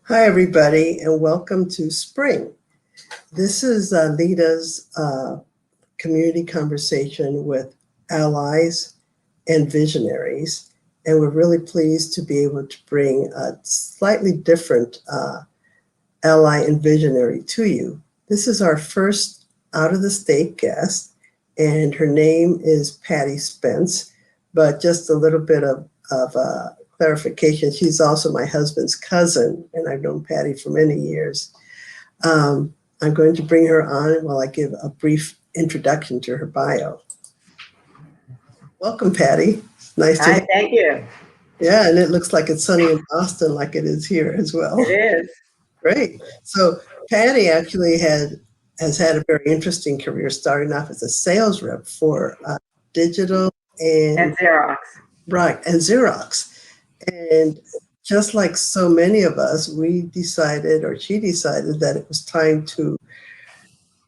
Hi, everybody, and welcome to Spring. This is LEDA's community conversation with allies and visionaries, and we're really pleased to be able to bring a slightly different ally and visionary to you. This is our first out-of-the-state guest, and her name is Patty Spence, but just a little bit of clarification. She's also my husband's cousin, and I've known Patty for many years. I'm going to bring her on while I give a brief introduction to her bio. Welcome, Patty. Nice to Hi, thank you. Yeah, and it looks like it's sunny in Boston like it is here as well. It is. Great. So Patty actually has had a very interesting career, starting off as a sales rep for digital And Xerox. Right, and Xerox. And just like so many of us, we decided, or she decided, that it was time to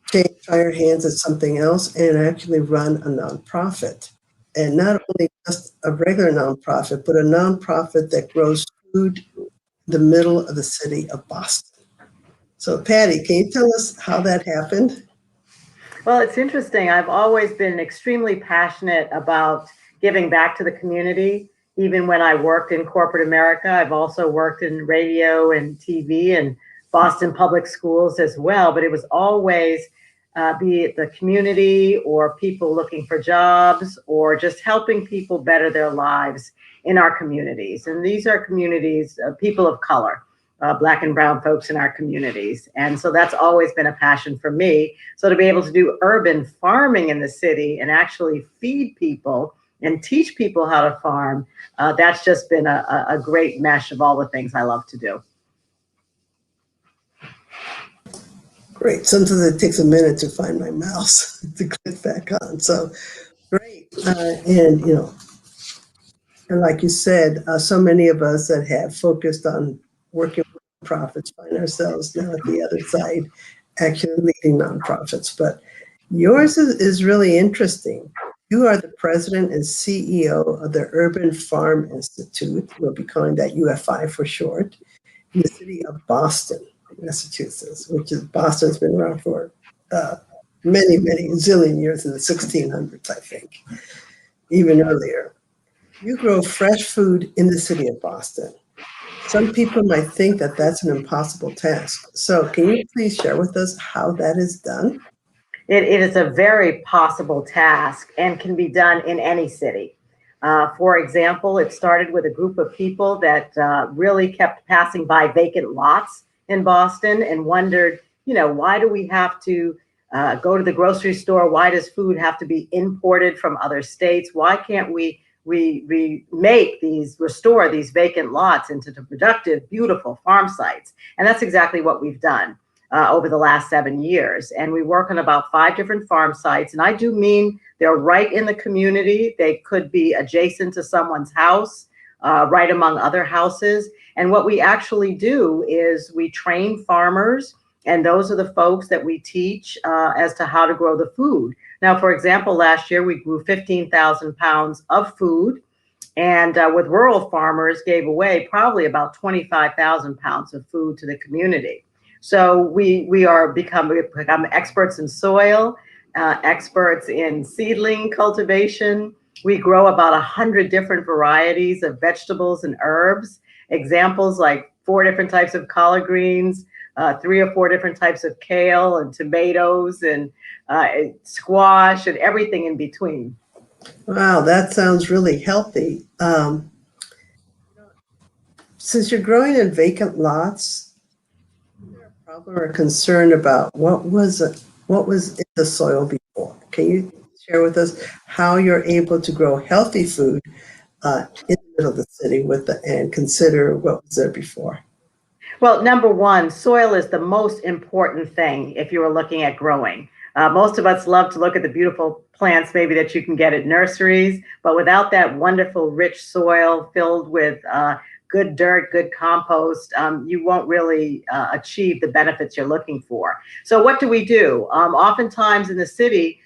try our hands at something else and actually run a nonprofit. And not only just a regular nonprofit, but a nonprofit that grows food in the middle of the city of Boston. So Patty, can you tell us how that happened? Well, it's interesting. I've always been extremely passionate about giving back to the community. Even when I worked in corporate America, I've also worked in radio and TV and Boston public schools as well. But it was always be it the community or people looking for jobs or just helping people better their lives in our communities. And these are communities, people of color. Black and brown folks in our communities. And so that's always been a passion for me. So to be able to do urban farming in the city and actually feed people and teach people how to farm, that's just been a great mesh of all the things I love to do. Great. Sometimes it takes a minute to find my mouse to click back on. So great. And, and like you said, so many of us that have focused on working with nonprofits find ourselves now at the other side, actually leading nonprofits. But yours is really interesting. You are the president and CEO of the Urban Farm Institute. We'll be calling that UFI for short, in the city of Boston, Massachusetts, which is Boston's been around for many, many zillion years, in the 1600s, I think, even earlier. You grow fresh food in the city of Boston. Some people might think that that's an impossible task. So can you please share with us how that is done? It is a very possible task and can be done in any city. For example, it started with a group of people that really kept passing by vacant lots in Boston and wondered, why do we have to go to the grocery store? Why does food have to be imported from other states? Why can't we restore these vacant lots into productive, beautiful farm sites? And that's exactly what we've done over the last 7 years. And we work on about 5 different farm sites. And I do mean they're right in the community. They could be adjacent to someone's house, right among other houses. And what we actually do is we train farmers, and those are the folks that we teach as to how to grow the food. Now, for example, last year we grew 15,000 pounds of food, and with rural farmers gave away probably about 25,000 pounds of food to the community. So we become experts in soil, experts in seedling cultivation. We grow about 100 different varieties of vegetables and herbs. Examples like 4 different types of collard greens, 3 or 4 different types of kale and tomatoes and squash and everything in between. Wow, that sounds really healthy. Since you're growing in vacant lots, is there a problem or concern about what was in the soil before? Can you share with us how you're able to grow healthy food in the middle of the city and consider what was there before? Well, number one, soil is the most important thing if you were looking at growing. Most of us love to look at the beautiful plants maybe that you can get at nurseries, but without that wonderful, rich soil filled with good dirt, good compost, you won't really achieve the benefits you're looking for. So what do? Oftentimes in the city,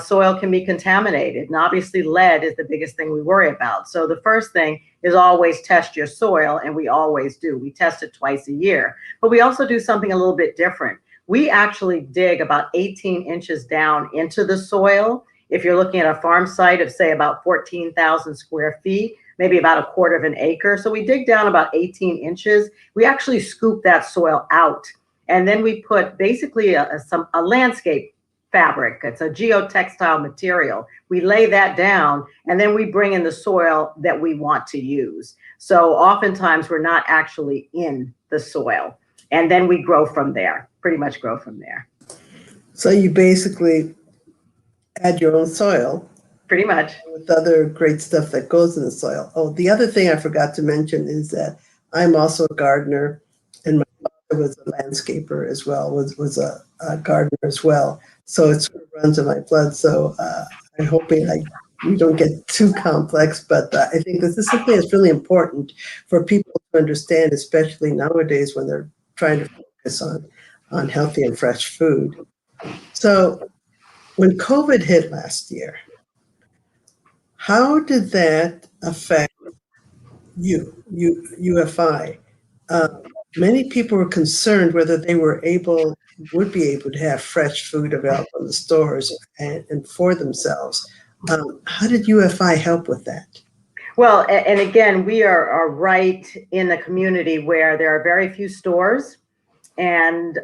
soil can be contaminated. And obviously lead is the biggest thing we worry about. So the first thing is always test your soil, and we always do. We test it twice a year. But we also do something a little bit different. We actually dig about 18 inches down into the soil. If you're looking at a farm site of, say, about 14,000 square feet, maybe about a quarter of an acre. So we dig down about 18 inches. We actually scoop that soil out. And then we put basically a landscape fabric. It's a geotextile material. We lay that down, and then we bring in the soil that we want to use. So oftentimes we're not actually in the soil. And then we grow from there, pretty much grow from there. So you basically add your own soil. Pretty much. With other great stuff that goes in the soil. Oh, the other thing I forgot to mention is that I'm also a gardener, and my father was a landscaper as well, was a gardener as well. So it sort of runs in my blood. So I'm hoping we don't get too complex, but I think this is something that's really important for people to understand, especially nowadays when they're trying to focus on healthy and fresh food. So when COVID hit last year, how did that affect UFI? Many people were concerned whether they would be able to have fresh food available in the stores and for themselves. How did UFI help with that? Well, and again, we are right in the community where there are very few stores, and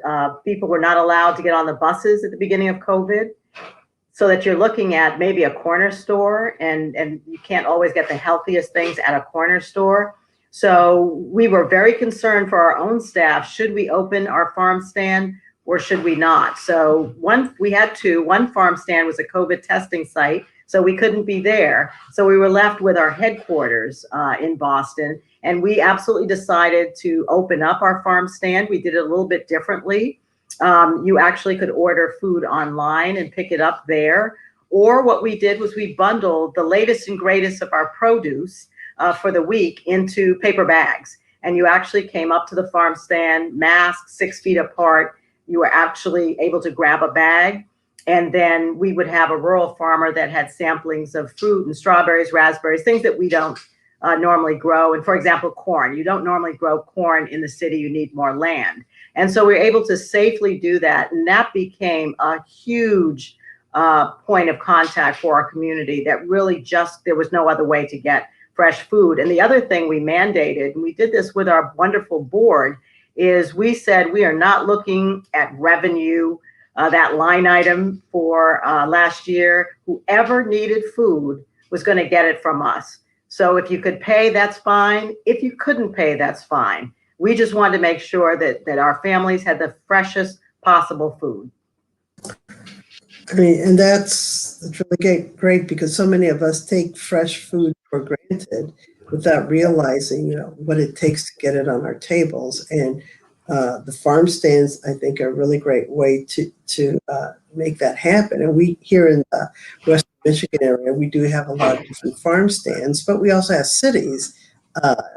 people were not allowed to get on the buses at the beginning of COVID. So that you're looking at maybe a corner store, and you can't always get the healthiest things at a corner store. So we were very concerned for our own staff. Should we open our farm stand or should we not? So we had two. One farm stand was a COVID testing site, so we couldn't be there. So we were left with our headquarters in Boston, and we absolutely decided to open up our farm stand. We did it a little bit differently. You actually could order food online and pick it up there. Or what we did was we bundled the latest and greatest of our produce for the week into paper bags. And you actually came up to the farm stand, masked 6 feet apart. You were actually able to grab a bag. And then we would have a rural farmer that had samplings of fruit and strawberries, raspberries, things that we don't normally grow. And for example, corn. You don't normally grow corn in the city. You need more land. And so we were able to safely do that. And that became a huge point of contact for our community that really there was no other way to get fresh food. And the other thing we mandated, and we did this with our wonderful board, is we said we are not looking at revenue, that line item for last year. Whoever needed food was going to get it from us. So if you could pay, that's fine. If you couldn't pay, that's fine. We just wanted to make sure that our families had the freshest possible food. I mean, and that's really great because so many of us take fresh food for granted without realizing, what it takes to get it on our tables. And the farm stands, I think, are a really great way to make that happen. And we here in the Western Michigan area, we do have a lot of different farm stands, but we also have cities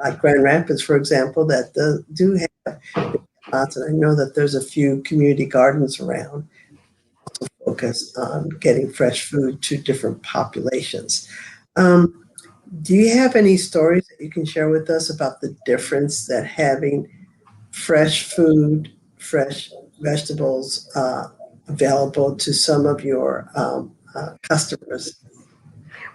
like Grand Rapids, for example, that do have lots. And I know that there's a few community gardens around to focus on getting fresh food to different populations. Do you have any stories that you can share with us about the difference that having fresh food, fresh vegetables available to some of your customers?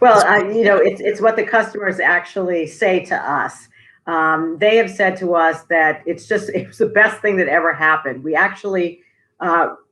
Well, it's what the customers actually say to us. They have said to us that it was the best thing that ever happened. We actually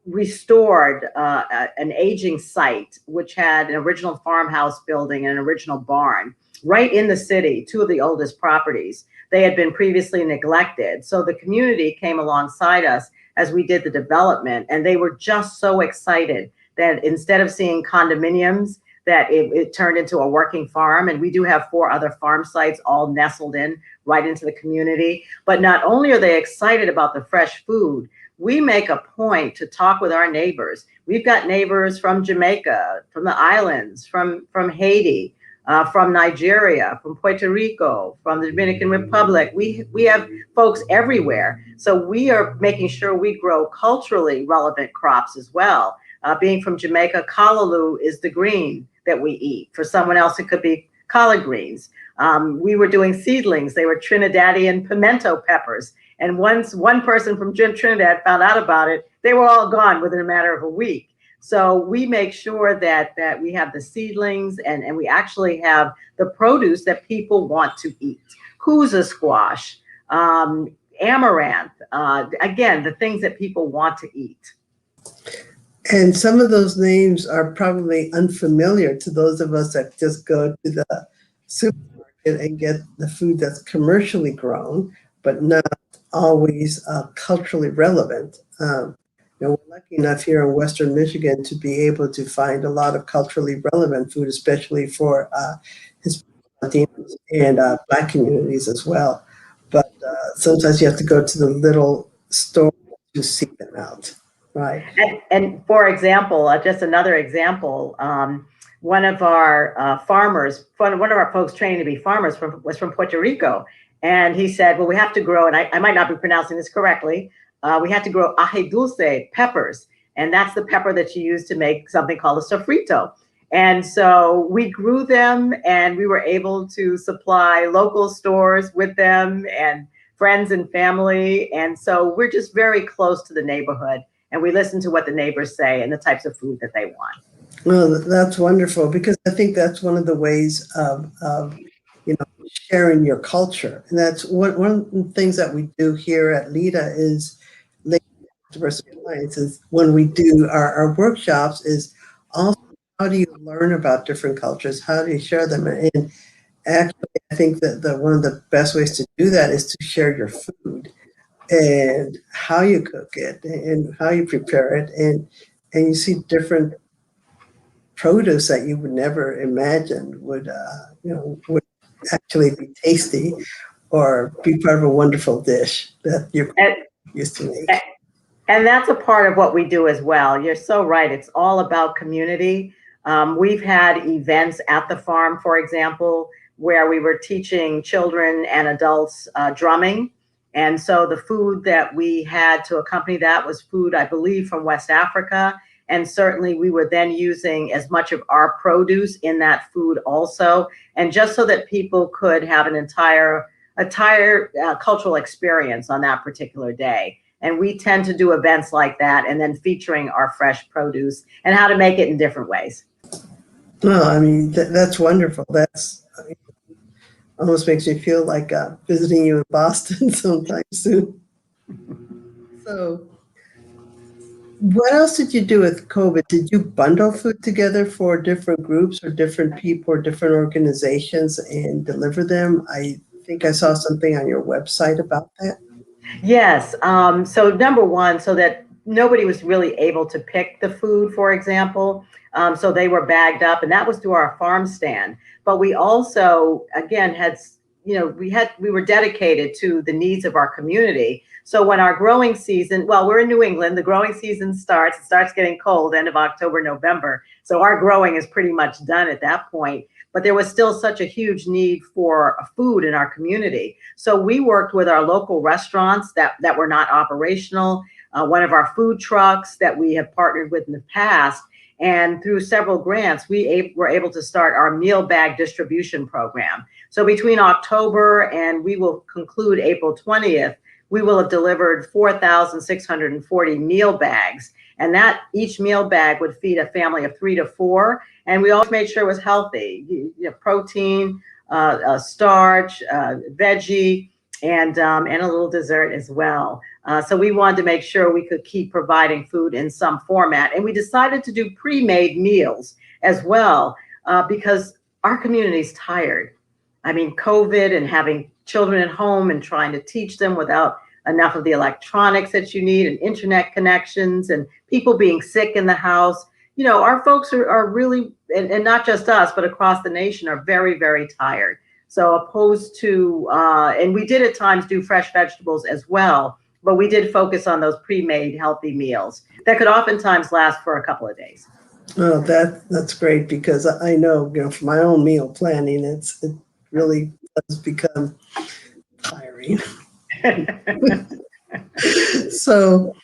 restored an aging site, which had an original farmhouse building and an original barn right in the city, two of the oldest properties. They had been previously neglected. So the community came alongside us as we did the development, and they were just so excited that instead of seeing condominiums, that it turned into a working farm. And we do have 4 other farm sites all nestled in right into the community. But not only are they excited about the fresh food, we make a point to talk with our neighbors. We've got neighbors from Jamaica, from the islands, from Haiti, from Nigeria, from Puerto Rico, from the Dominican Republic. We have folks everywhere. So we are making sure we grow culturally relevant crops as well. Being from Jamaica, callaloo is the green that we eat. For someone else, it could be collard greens. We were doing seedlings. They were Trinidadian pimento peppers. And once one person from Trinidad found out about it, they were all gone within a matter of a week. So we make sure that we have the seedlings and we actually have the produce that people want to eat. Kuza squash, amaranth, again, the things that people want to eat. And some of those names are probably unfamiliar to those of us that just go to the supermarket and get the food that's commercially grown, but not always culturally relevant. We're lucky enough here in Western Michigan to be able to find a lot of culturally relevant food, especially for Hispanic and Black communities as well. But sometimes you have to go to the little store to seek them out, right? And for example, just another example, one of our farmers, one of our folks trained to be farmers was from Puerto Rico. And he said, well, we have to grow, and I might not be pronouncing this correctly, we had to grow ají dulce peppers. And that's the pepper that you use to make something called a sofrito. And so we grew them and we were able to supply local stores with them and friends and family. And so we're just very close to the neighborhood and we listen to what the neighbors say and the types of food that they want. Well, that's wonderful because I think that's one of the ways of sharing your culture. And that's one of the things that we do here at LEDA is Diversity Alliance is when we do our workshops is also how do you learn about different cultures? How do you share them? And actually, I think that one of the best ways to do that is to share your food and how you cook it and how you prepare it. And you see different produce that you would never imagine would actually be tasty or be part of a wonderful dish that you're used to make. And that's a part of what we do as well. You're so right. It's all about community. We've had events at the farm, for example, where we were teaching children and adults drumming. And so the food that we had to accompany that was food, I believe, from West Africa. And certainly we were then using as much of our produce in that food also. And just so that people could have an entire cultural experience on that particular day. And we tend to do events like that and then featuring our fresh produce and how to make it in different ways. Well, I mean, that's wonderful. That's almost makes me feel like visiting you in Boston sometime soon. So what else did you do with COVID? Did you bundle food together for different groups or different people or different organizations and deliver them? I think I saw something on your website about that. Yes. So number one, so that nobody was really able to pick the food, for example. So they were bagged up, and that was through our farm stand. But we also, again, we were dedicated to the needs of our community. So when our growing season, well, we're in New England, the growing season starts. It starts getting cold, end of October, November. So our growing is pretty much done at that point. But there was still such a huge need for food in our community. So we worked with our local restaurants that were not operational, one of our food trucks that we have partnered with in the past, and through several grants, we were able to start our meal bag distribution program. So between October and we will conclude April 20th, we will have delivered 4,640 meal bags. And that each meal bag would feed a family of 3 to 4. And we always made sure it was healthy, protein, starch, veggie, and a little dessert as well. So we wanted to make sure we could keep providing food in some format. And we decided to do pre-made meals as well, because our community is tired. I mean, COVID and having children at home and trying to teach them without enough of the electronics that you need and internet connections and people being sick in the house. Our folks are really, and not just us, but across the nation are very, very tired. So opposed to, and we did at times do fresh vegetables as well, but we did focus on those pre-made healthy meals that could oftentimes last for a couple of days. Oh, that's great because I know, for my own meal planning, it really does become tiring. So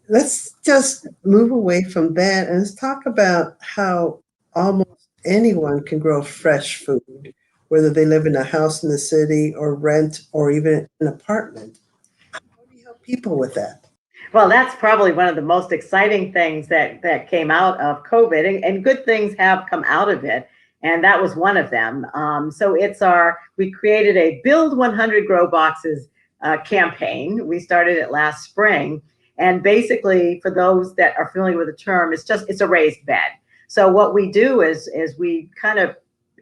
let's just move away from that and let's talk about how almost anyone can grow fresh food, whether they live in a house in the city or rent or even an apartment. How do you help people with that? Well, that's probably one of the most exciting things that came out of COVID, and good things have come out of it. And that was one of them. So we created a Build 100 Grow Boxes campaign. We started it last spring. And basically, for those that are familiar with the term, it's a raised bed. So what we do is we kind of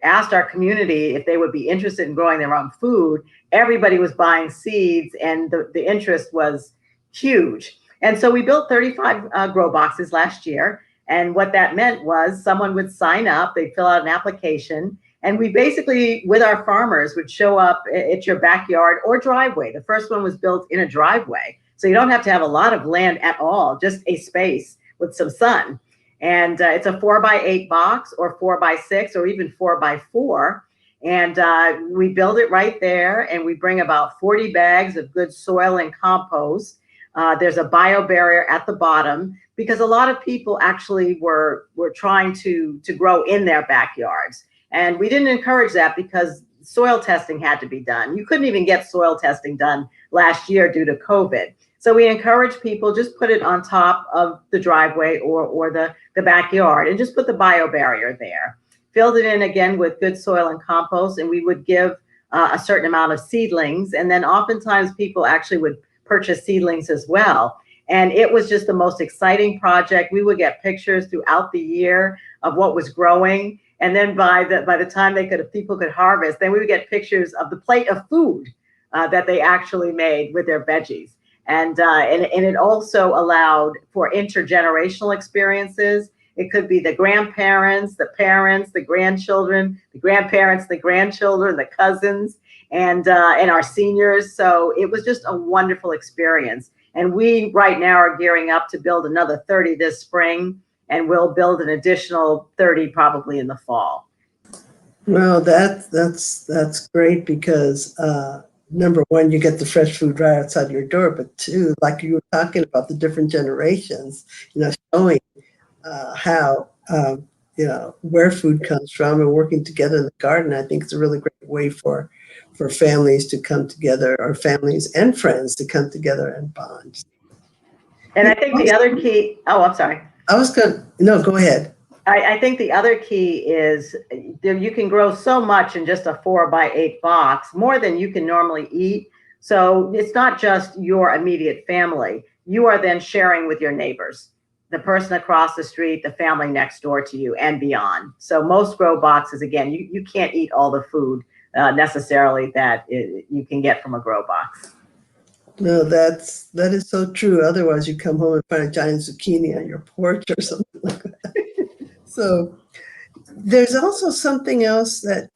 asked our community if they would be interested in growing their own food. Everybody was buying seeds, and the interest was huge. And so we built 35 grow boxes last year. And what that meant was someone would sign up, they'd fill out an application, and we basically, with our farmers, would show up at your backyard or driveway. The first one was built in a driveway. So you don't have to have a lot of land at all, just a space with some sun. And it's a 4x8 box or 4x6 or even 4x4. And we build it right there, and we bring about 40 bags of good soil and compost. There's a bio barrier at the bottom because a lot of people actually were trying to grow in their backyards. And we didn't encourage that because soil testing had to be done. You couldn't even get soil testing done last year due to COVID. So we encourage people, just put it on top of the driveway or the backyard and just put the bio barrier there. Filled it in again with good soil and compost, and we would give a certain amount of seedlings. And then oftentimes people actually would purchase seedlings as well. And it was just the most exciting project. We would get pictures throughout the year of what was growing. And then by the time people could harvest, then we would get pictures of the plate of food that they actually made with their veggies. And it also allowed for intergenerational experiences. It could be the grandparents, the parents, the grandchildren, the grandparents, the grandchildren, the cousins, and our seniors. So it was just a wonderful experience. And we right now are gearing up to build another 30 this spring, and we'll build an additional 30 probably in the fall. Well, that's great because number one, you get the fresh food right outside your door, but two, like you were talking about the different generations, showing how where food comes from and working together in the garden. I think it's a really great way for families to come together, or families and friends to come together and bond. And I think the other key, I'm sorry. No, go ahead. I think the other key is you can grow so much in just a 4x8 box, more than you can normally eat. So it's not just your immediate family. You are then sharing with your neighbors, the person across the street, the family next door to you, and beyond. So most grow boxes, again, you can't eat all the food necessarily that you can get from a grow box. No, that is so true. Otherwise, you come home and find a giant zucchini on your porch or something like that. So there's also something else that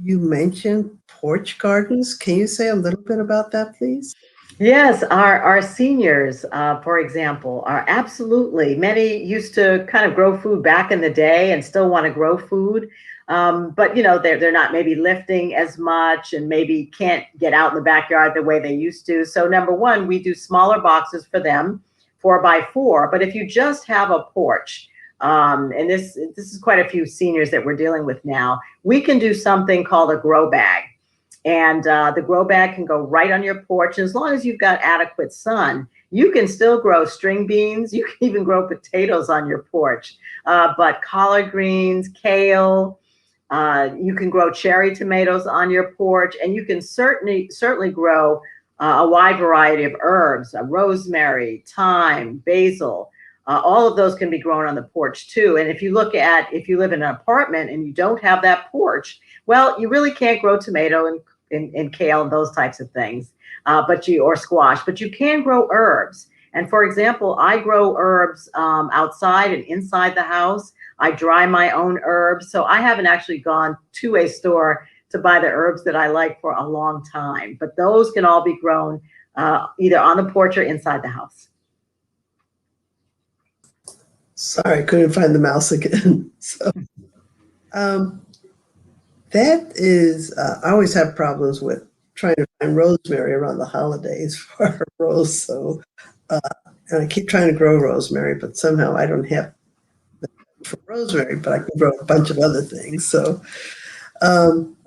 you mentioned, porch gardens. Can you say a little bit about that, please? Yes, our seniors, for example, are absolutely, many used to kind of grow food back in the day and still want to grow food. But they're not maybe lifting as much and maybe can't get out in the backyard the way they used to. So number one, we do smaller boxes for them, 4x4. But if you just have a porch, and this is quite a few seniors that we're dealing with now, we can do something called a grow bag. And the grow bag can go right on your porch. And as long as you've got adequate sun, you can still grow string beans. You can even grow potatoes on your porch. But collard greens, kale, you can grow cherry tomatoes on your porch. And you can certainly grow a wide variety of herbs, rosemary, thyme, basil. All of those can be grown on the porch too. And if you live in an apartment and you don't have that porch, well, you really can't grow tomato and kale and those types of things, or squash, but you can grow herbs. And for example, I grow herbs outside and inside the house. I dry my own herbs. So I haven't actually gone to a store to buy the herbs that I like for a long time, but those can all be grown either on the porch or inside the house. Sorry, I couldn't find the mouse again. So that is, I always have problems with trying to find rosemary around the holidays for a rose. So and I keep trying to grow rosemary, but somehow I don't have for rosemary, but I can grow a bunch of other things. Um,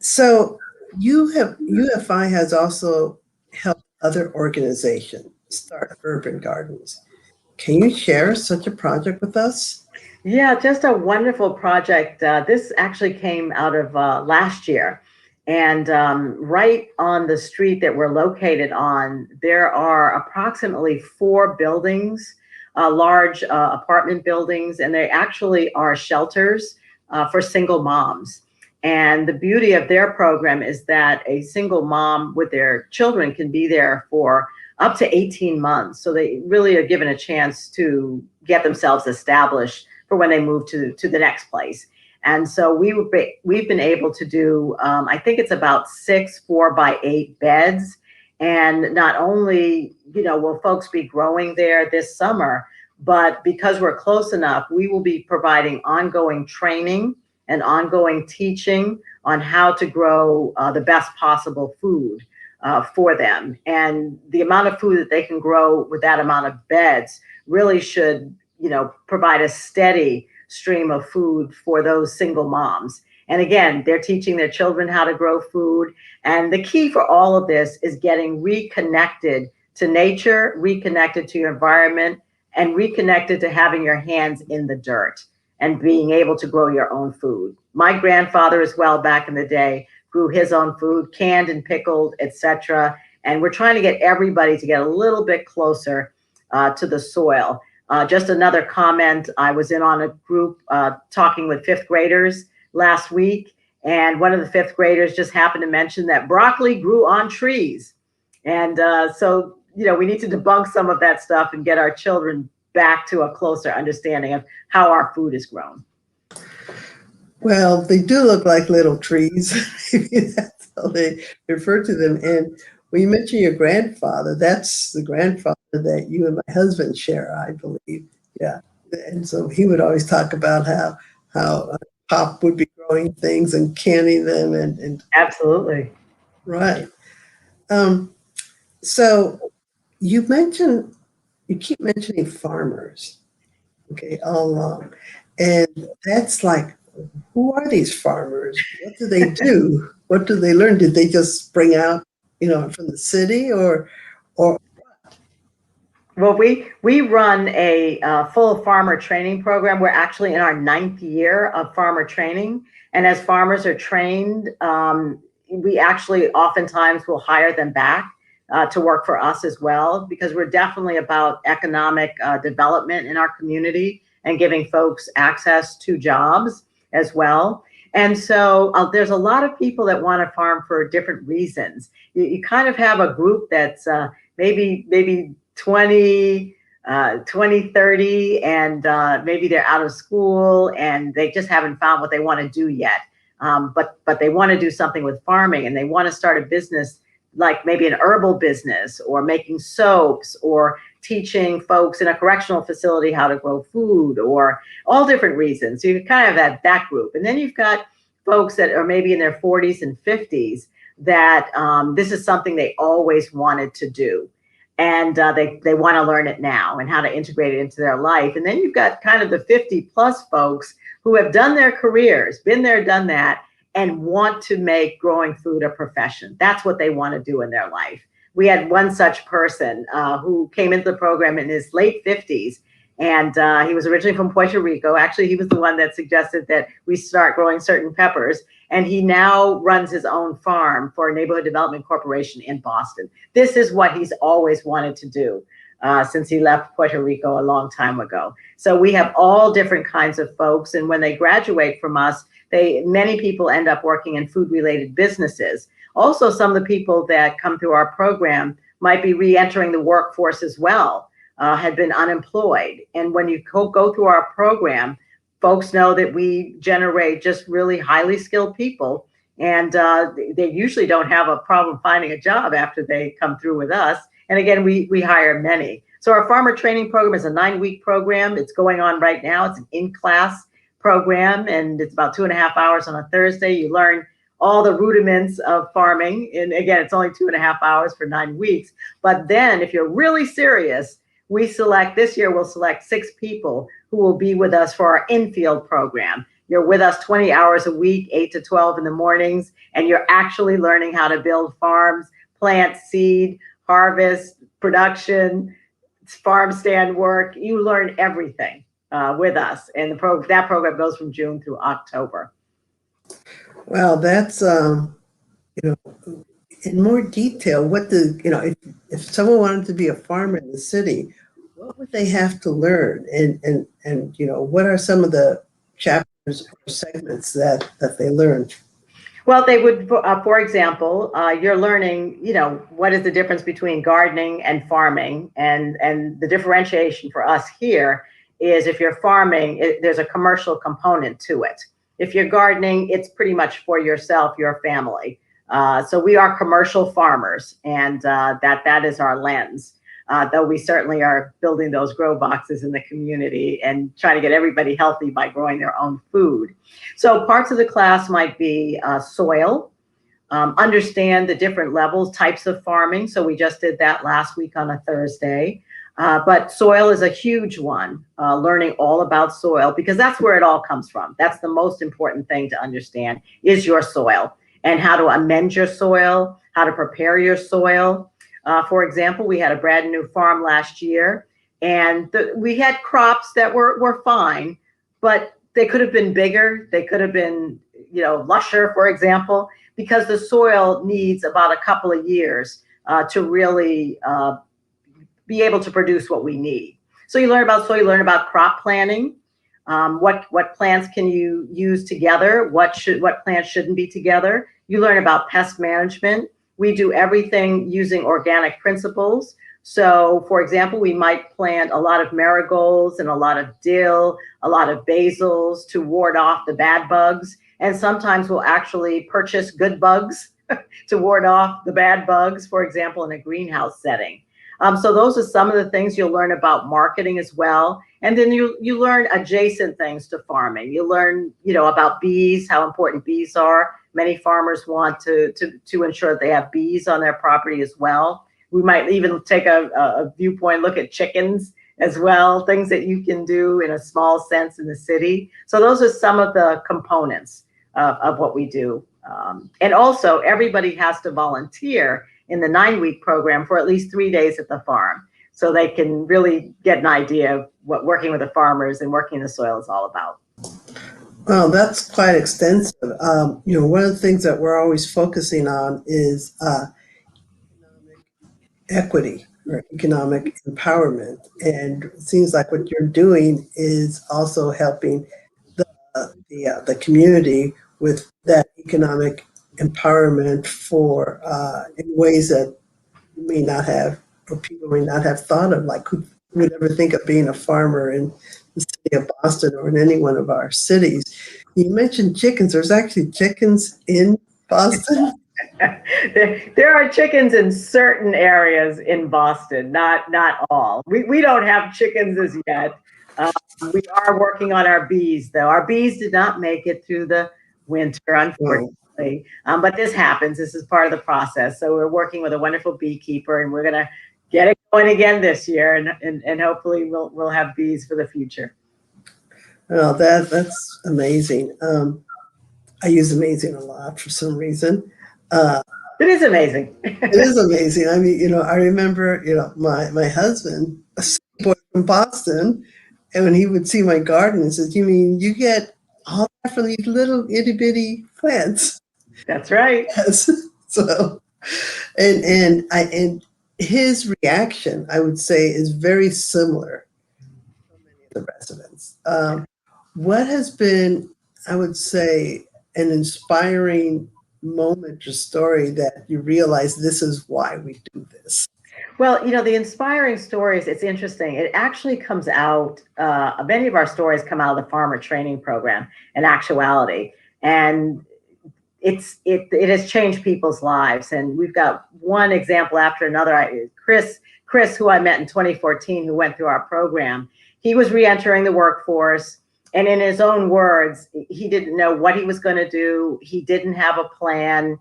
so UFI has also helped other organizations start urban gardens. Can you share such a project with us? Yeah, just a wonderful project. This actually came out of last year. And right on the street that we're located on, there are approximately 4 buildings, large apartment buildings, and they actually are shelters for single moms. And the beauty of their program is that a single mom with their children can be there for up to 18 months. So they really are given a chance to get themselves established for when they move to the next place. And so we've been able to do, I think it's about 6 4x8 beds. And not only, will folks be growing there this summer, but because we're close enough, we will be providing ongoing training and ongoing teaching on how to grow the best possible food for them. And the amount of food that they can grow with that amount of beds really should, provide a steady stream of food for those single moms. And again, they're teaching their children how to grow food. And the key for all of this is getting reconnected to nature, reconnected to your environment, and reconnected to having your hands in the dirt and being able to grow your own food. My grandfather as well, back in the day, grew his own food, canned and pickled, etc. And we're trying to get everybody to get a little bit closer to the soil. Just another comment, I was in on a group talking with 5th graders last week, and one of the 5th graders just happened to mention that broccoli grew on trees. And so, we need to debunk some of that stuff and get our children back to a closer understanding of how our food is grown. Well, they do look like little trees. Maybe that's how they refer to them. And when you mention your grandfather, that's the grandfather that you and my husband share, I believe. Yeah. And so he would always talk about how Pop would be growing things and canning them and Absolutely. right. So you keep mentioning farmers, okay, all along. And that's like, who are these farmers? What do they do? What do they learn? Did they just spring out, from the city or Well, we run a full farmer training program. We're actually in our 9th year of farmer training. And as farmers are trained, we actually oftentimes will hire them back to work for us as well, because we're definitely about economic development in our community and giving folks access to jobs as well. And so there's a lot of people that want to farm for different reasons. You kind of have a group that's maybe 20, 30, and maybe they're out of school and they just haven't found what they want to do yet. But they want to do something with farming, and they want to start a business, like maybe an herbal business or making soaps or teaching folks in a correctional facility how to grow food, or all different reasons. So you kind of have that group. And then you've got folks that are maybe in their 40s and 50s that this is something they always wanted to do. And they want to learn it now and how to integrate it into their life. And then you've got kind of the 50 plus folks who have done their careers, been there, done that, and want to make growing food a profession. That's what they want to do in their life. We had one such person who came into the program in his late 50s, and he was originally from Puerto Rico. Actually, he was the one that suggested that we start growing certain peppers, and he now runs his own farm for a neighborhood development corporation in Boston. This is what he's always wanted to do since he left Puerto Rico a long time ago. So we have all different kinds of folks, and when they graduate from us, many people end up working in food-related businesses. Also, some of the people that come through our program might be re-entering the workforce as well, had been unemployed. And when you go through our program, folks know that we generate just really highly skilled people, and they usually don't have a problem finding a job after they come through with us. And again, we hire many. So our farmer training program is a 9-week program. It's going on right now. It's an in-class program, and it's about 2.5 hours on a Thursday. You learn all the rudiments of farming. And again, it's only 2.5 hours for 9 weeks. But then if you're really serious, This year we'll select 6 people who will be with us for our infield program. You're with us 20 hours a week, 8 to 12 in the mornings, and you're actually learning how to build farms, plant seed, harvest, production, farm stand work. You learn everything with us. And that program goes from June through October. Well, that's, in more detail, if someone wanted to be a farmer in the city, what would they have to learn? And what are some of the chapters or segments that they learn? Well, they would, for example, you're learning, what is the difference between gardening and farming, and the differentiation for us here is if you're farming, there's a commercial component to it. If you're gardening, it's pretty much for yourself, your family. So we are commercial farmers, and that is our lens. Though we certainly are building those grow boxes in the community and trying to get everybody healthy by growing their own food. So parts of the class might be soil, understand the different levels, types of farming. So we just did that last week on a Thursday. But soil is a huge one, learning all about soil, because that's where it all comes from. That's the most important thing to understand is your soil and how to amend your soil, how to prepare your soil. For example, we had a brand new farm last year, and we had crops that were fine, but they could have been bigger. They could have been, lusher, for example, because the soil needs about a couple of years to really be able to produce what we need. So you learn about soil, you learn about crop planning. What plants can you use together? What plants shouldn't be together? You learn about pest management. We do everything using organic principles. So, for example, we might plant a lot of marigolds and a lot of dill, a lot of basils to ward off the bad bugs. And sometimes we'll actually purchase good bugs to ward off the bad bugs, for example, in a greenhouse setting. So those are some of the things you'll learn about marketing as well. And then you learn adjacent things to farming. You learn, about bees, how important bees are. Many farmers want to ensure that they have bees on their property as well. We might even take a viewpoint, look at chickens as well, things that you can do in a small sense in the city. So those are some of the components of what we do. And also everybody has to volunteer in the 9-week program for at least 3 days at the farm, so they can really get an idea of what working with the farmers and working in the soil is all about. Well, that's quite extensive. One of the things that we're always focusing on is economic equity or economic empowerment. And it seems like what you're doing is also helping the community with that economic empowerment for in ways that you may not have, or people may not have thought of, like who would ever think of being a farmer in the city of Boston or in any one of our cities. You mentioned chickens. There's actually chickens in Boston. There are chickens in certain areas in Boston, not all. We don't have chickens as yet. We are working on our bees, though. Our bees did not make it through the winter, unfortunately. But this happens. This is part of the process. So we're working with a wonderful beekeeper, and we're going to get it going again this year, and hopefully we'll have bees for the future. Well, that's amazing. I use amazing a lot for some reason. It is amazing. It is amazing. I mean, I remember, my husband, a boy from Boston, and when he would see my garden, he says, "You mean you get all that from these little itty bitty plants?" That's right. Yes. So, and his reaction, I would say, is very similar to many of the residents. What has been, I would say, an inspiring moment or story that you realize this is why we do this? Well, the inspiring stories, it's interesting. It actually comes out, many of our stories come out of the farmer training program in actuality. And it has changed people's lives. And we've got one example after another. Chris, who I met in 2014, who went through our program, he was reentering the workforce. And in his own words, he didn't know what he was going to do. He didn't have a plan.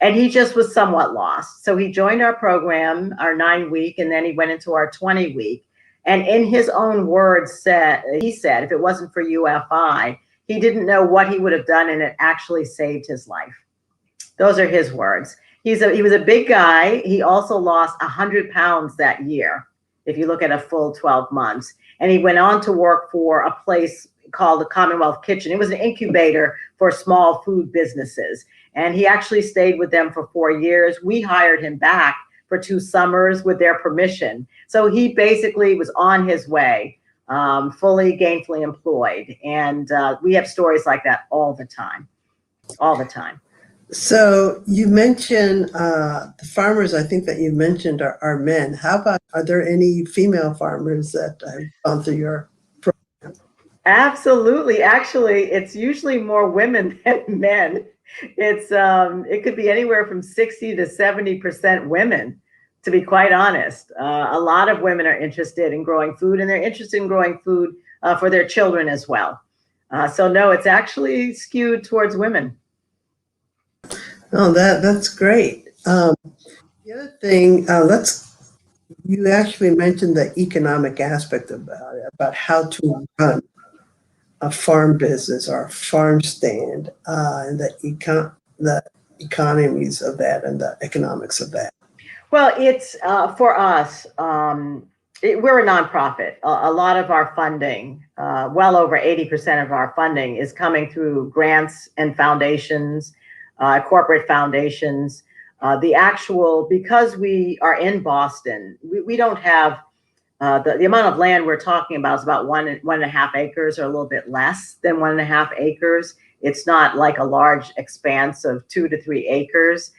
And he just was somewhat lost. So he joined our program, our 9-week, and then he went into our 20-week. And in his own words, he said, if it wasn't for UFI, he didn't know what he would have done, and it actually saved his life. Those are his words. He was a big guy. He also lost 100 pounds that year, if you look at a full 12 months. And he went on to work for a place called the Commonwealth Kitchen. It was an incubator for small food businesses. And he actually stayed with them for 4 years. We hired him back for 2 summers with their permission. So he basically was on his way, fully gainfully employed. And we have stories like that all the time, all the time. So you mentioned the farmers, I think that you mentioned are men. How about, are there any female farmers that have gone through your program? Absolutely. Actually, it's usually more women than men. It could be anywhere from 60 to 70% women, to be quite honest. A lot of women are interested in growing food, and they're interested in growing food for their children as well. So no, it's actually skewed towards women. Oh, that's great. The other thing, you actually mentioned the economic aspect about it, about how to run a farm business or a farm stand, and the economies of that and the economics of that. Well, it's for us, we're a nonprofit. A lot of our funding, well over 80% of our funding, is coming through grants and foundations, corporate foundations. Because we are in Boston, we don't have the amount of land we're talking about is about 1.5 acres, or a little bit less than 1.5 acres. It's not like a large expanse of 2 to 3 acres.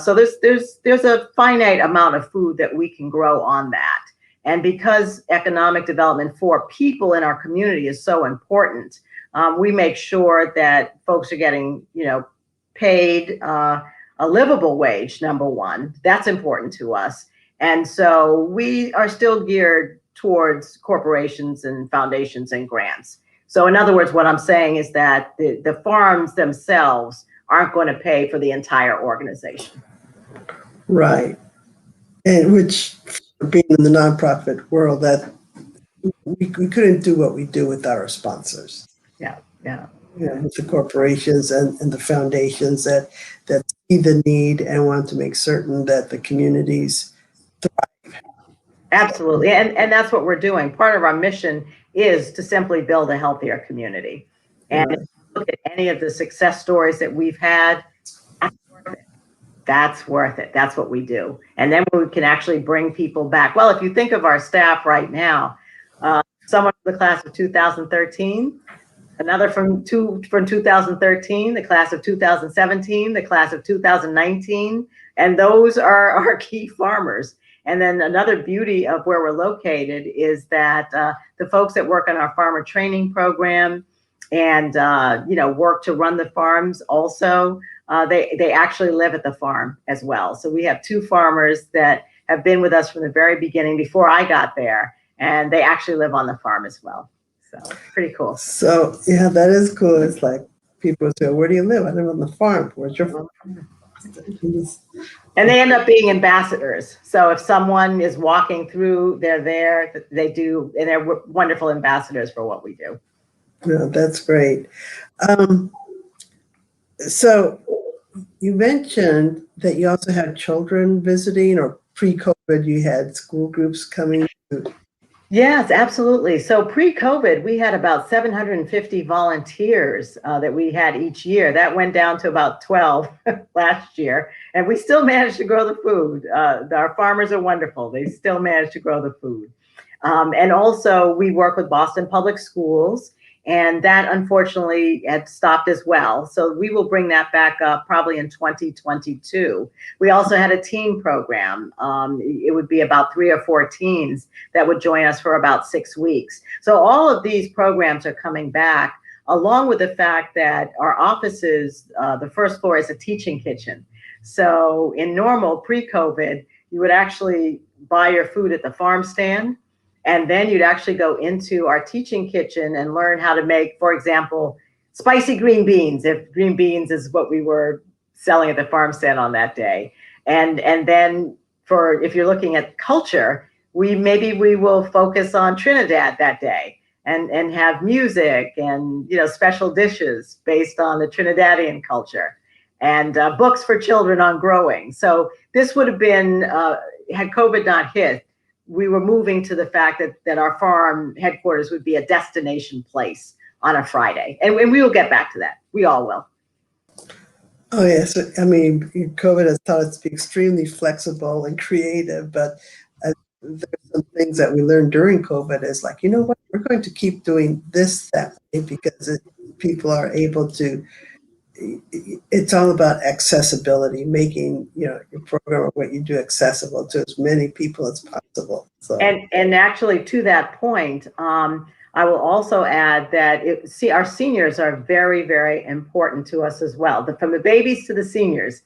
So there's a finite amount of food that we can grow on that. And because economic development for people in our community is so important, we make sure that folks are getting, paid a livable wage, number one. That's important to us. And so we are still geared towards corporations and foundations and grants. So in other words, what I'm saying is that the farms themselves aren't going to pay for the entire organization. Right. And which, being in the nonprofit world, that we couldn't do what we do without our sponsors. Yeah. With the corporations and the foundations that see the need and want to make certain that the communities thrive. Absolutely. And that's what we're doing. Part of our mission is to simply build a healthier community. And if you look at any of the success stories that we've had, that's worth it. That's what we do. And then we can actually bring people back. Well, if you think of our staff right now, someone from the class of 2013, another from 2013, the class of 2017, the class of 2019, and those are our key farmers. And then another beauty of where we're located is that the folks that work on our farmer training program and work to run the farms also, they actually live at the farm as well. So we have 2 farmers that have been with us from the very beginning before I got there, and they actually live on the farm as well. So pretty cool. So yeah, that is cool. It's like people say, "Where do you live?" I live on the farm. Where's your farm? And they end up being ambassadors. So if someone is walking through, they're there, they do, and they're wonderful ambassadors for what we do. Yeah, that's great. So you mentioned that you also had children visiting, or pre-COVID, you had school groups coming. Yes, absolutely. So pre-COVID, we had about 750 volunteers that we had each year. That went down to about 12 last year, and we still managed to grow the food. Our farmers are wonderful. They still managed to grow the food. And also we work with Boston Public Schools, and that unfortunately had stopped as well. So we will bring that back up probably in 2022. We also had a teen program. It would be about 3 or 4 teens that would join us for about 6 weeks. So all of these programs are coming back, along with the fact that our offices, the first floor is a teaching kitchen. So in normal pre-COVID, you would actually buy your food at the farm stand, and then you'd actually go into our teaching kitchen and learn how to make, for example, spicy green beans, if green beans is what we were selling at the farm stand on that day. And then if you're looking at culture, maybe we will focus on Trinidad that day and have music and, special dishes based on the Trinidadian culture, and books for children on growing. So this would have been, had COVID not hit, we were moving to the fact that our farm headquarters would be a destination place on a Friday. And we will get back to that. We all will. Oh, yes. I mean, COVID has taught us to be extremely flexible and creative, but there's some things that we learned during COVID is like, you know what, we're going to keep doing this that way because people are able to. It's all about accessibility, making your program or what you do accessible to as many people as possible. So and actually, to that point, I will also add that our seniors are very, very important to us as well, from the babies to the seniors.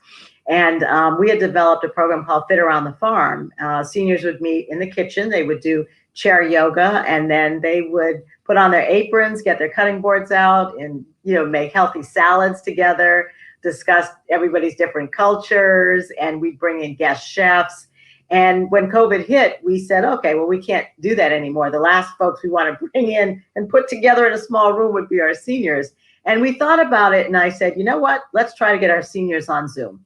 And we had developed a program called Fit Around the Farm. Seniors would meet in the kitchen. They would do chair yoga, and then they would put on their aprons, get their cutting boards out, and make healthy salads together, discuss everybody's different cultures, and we'd bring in guest chefs. And when COVID hit, we said, okay, well, we can't do that anymore. The last folks we want to bring in and put together in a small room would be our seniors. And we thought about it, and I said, you know what? Let's try to get our seniors on Zoom.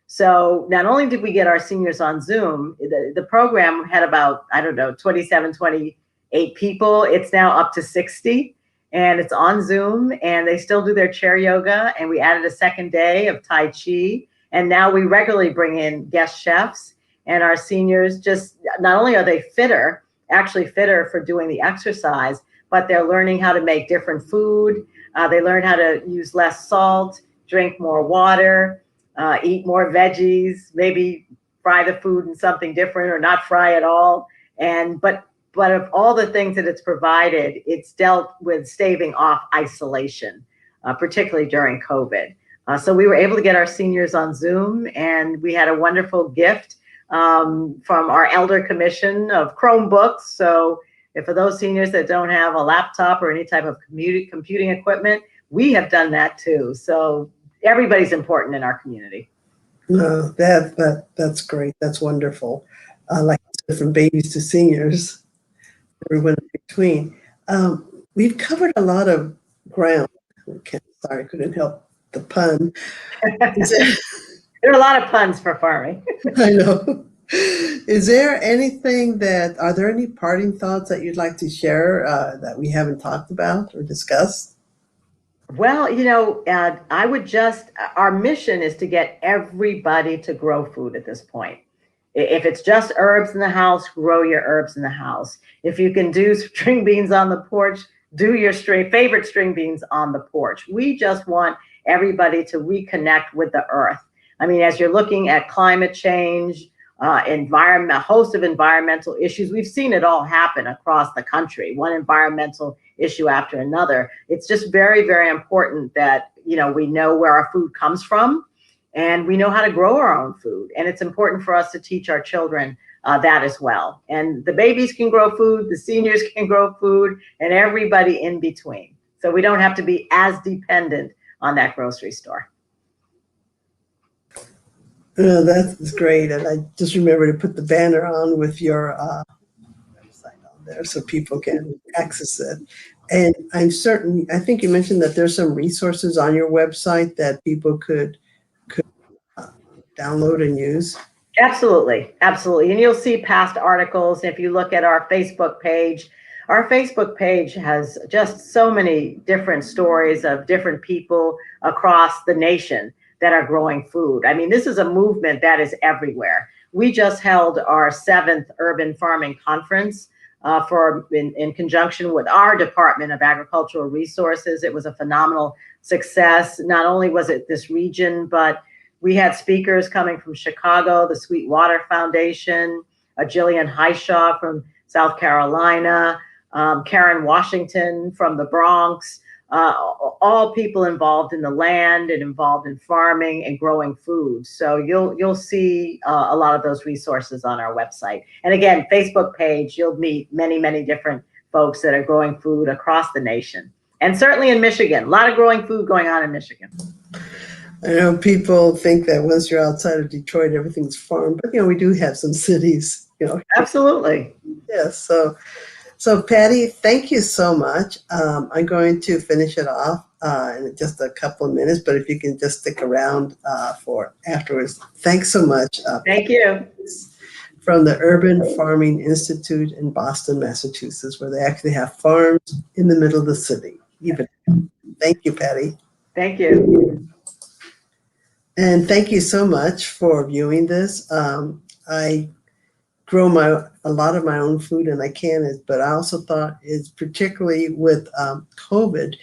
So not only did we get our seniors on Zoom, the program had about, 27, 28 people. It's now up to 60, and it's on Zoom, and they still do their chair yoga. And we added a second day of Tai Chi. And now we regularly bring in guest chefs, and our seniors just, not only are they actually fitter for doing the exercise, but they're learning how to make different food. They learn how to use less salt, drink more water, eat more veggies, maybe fry the food in something different or not fry at all. But of all the things that it's provided, it's dealt with staving off isolation, particularly during COVID. So we were able to get our seniors on Zoom, and we had a wonderful gift from our Elder Commission of Chromebooks. So for those seniors that don't have a laptop or any type of computing equipment, we have done that too. So everybody's important in our community. No, that's great. That's wonderful. Like I said, from babies to seniors, everyone in between. We've covered a lot of ground. Sorry, couldn't help the pun. There are a lot of puns for farming. I know. Is there anything are there any parting thoughts that you'd like to share that we haven't talked about or discussed? Well, I would our mission is to get everybody to grow food at this point. If it's just herbs in the house, grow your herbs in the house. If you can do string beans on the porch, do your favorite string beans on the porch. We just want everybody to reconnect with the earth. I mean, as you're looking at climate change, a host of environmental issues, we've seen it all happen across the country, one environmental issue after another. It's just very, very important that, we know where our food comes from, and we know how to grow our own food. And it's important for us to teach our children that as well. And the babies can grow food, the seniors can grow food, and everybody in between. So we don't have to be as dependent on that grocery store. That's great. And I just remember to put the banner on with your website on there so people can access it. And I think you mentioned that there's some resources on your website that people could download and use. Absolutely. Absolutely. And you'll see past articles. If you look at our Facebook page has just so many different stories of different people across the nation that are growing food. I mean, this is a movement that is everywhere. We just held our 7th Urban Farming Conference in conjunction with our Department of Agricultural Resources. It was a phenomenal success. Not only was it this region, but we had speakers coming from Chicago, the Sweetwater Foundation, Jillian Highshaw from South Carolina, Karen Washington from the Bronx, all people involved in the land and involved in farming and growing food. So you'll see a lot of those resources on our website. And again, Facebook page, you'll meet many, many different folks that are growing food across the nation. And certainly in Michigan, a lot of growing food going on in Michigan. I know people think that once you're outside of Detroit, everything's farm, but we do have some cities, Absolutely. Yes. So Patty, thank you so much. I'm going to finish it off in just a couple of minutes, but if you can just stick around for afterwards. Thanks so much. Thank you. From the Urban Farming Institute in Boston, Massachusetts, where they actually have farms in the middle of the city. Thank you, Patty. Thank you. And thank you so much for viewing this. I grow a lot of my own food and I can it, but I also thought is particularly with COVID,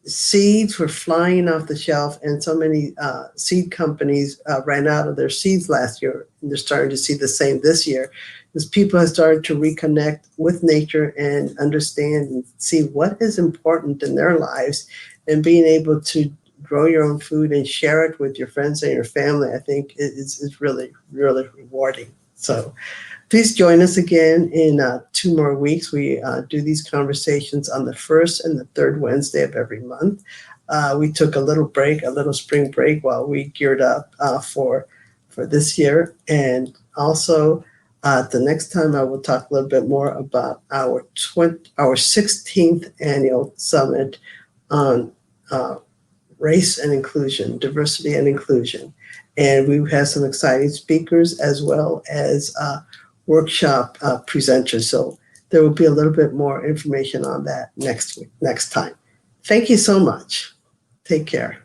seeds were flying off the shelf and so many seed companies ran out of their seeds last year. And they're starting to see the same this year as people have started to reconnect with nature and understand and see what is important in their lives, and being able to grow your own food and share it with your friends and your family, I think is really, really rewarding. So please join us again in 2 more weeks. We do these conversations on the first and the third Wednesday of every month. We took a little break, a little spring break, while we geared up for this year. And also, the next time I will talk a little bit more about our 16th annual summit on race and inclusion, diversity and inclusion. And we have some exciting speakers as well as workshop presenters. So there will be a little bit more information on that next time. Thank you so much. Take care.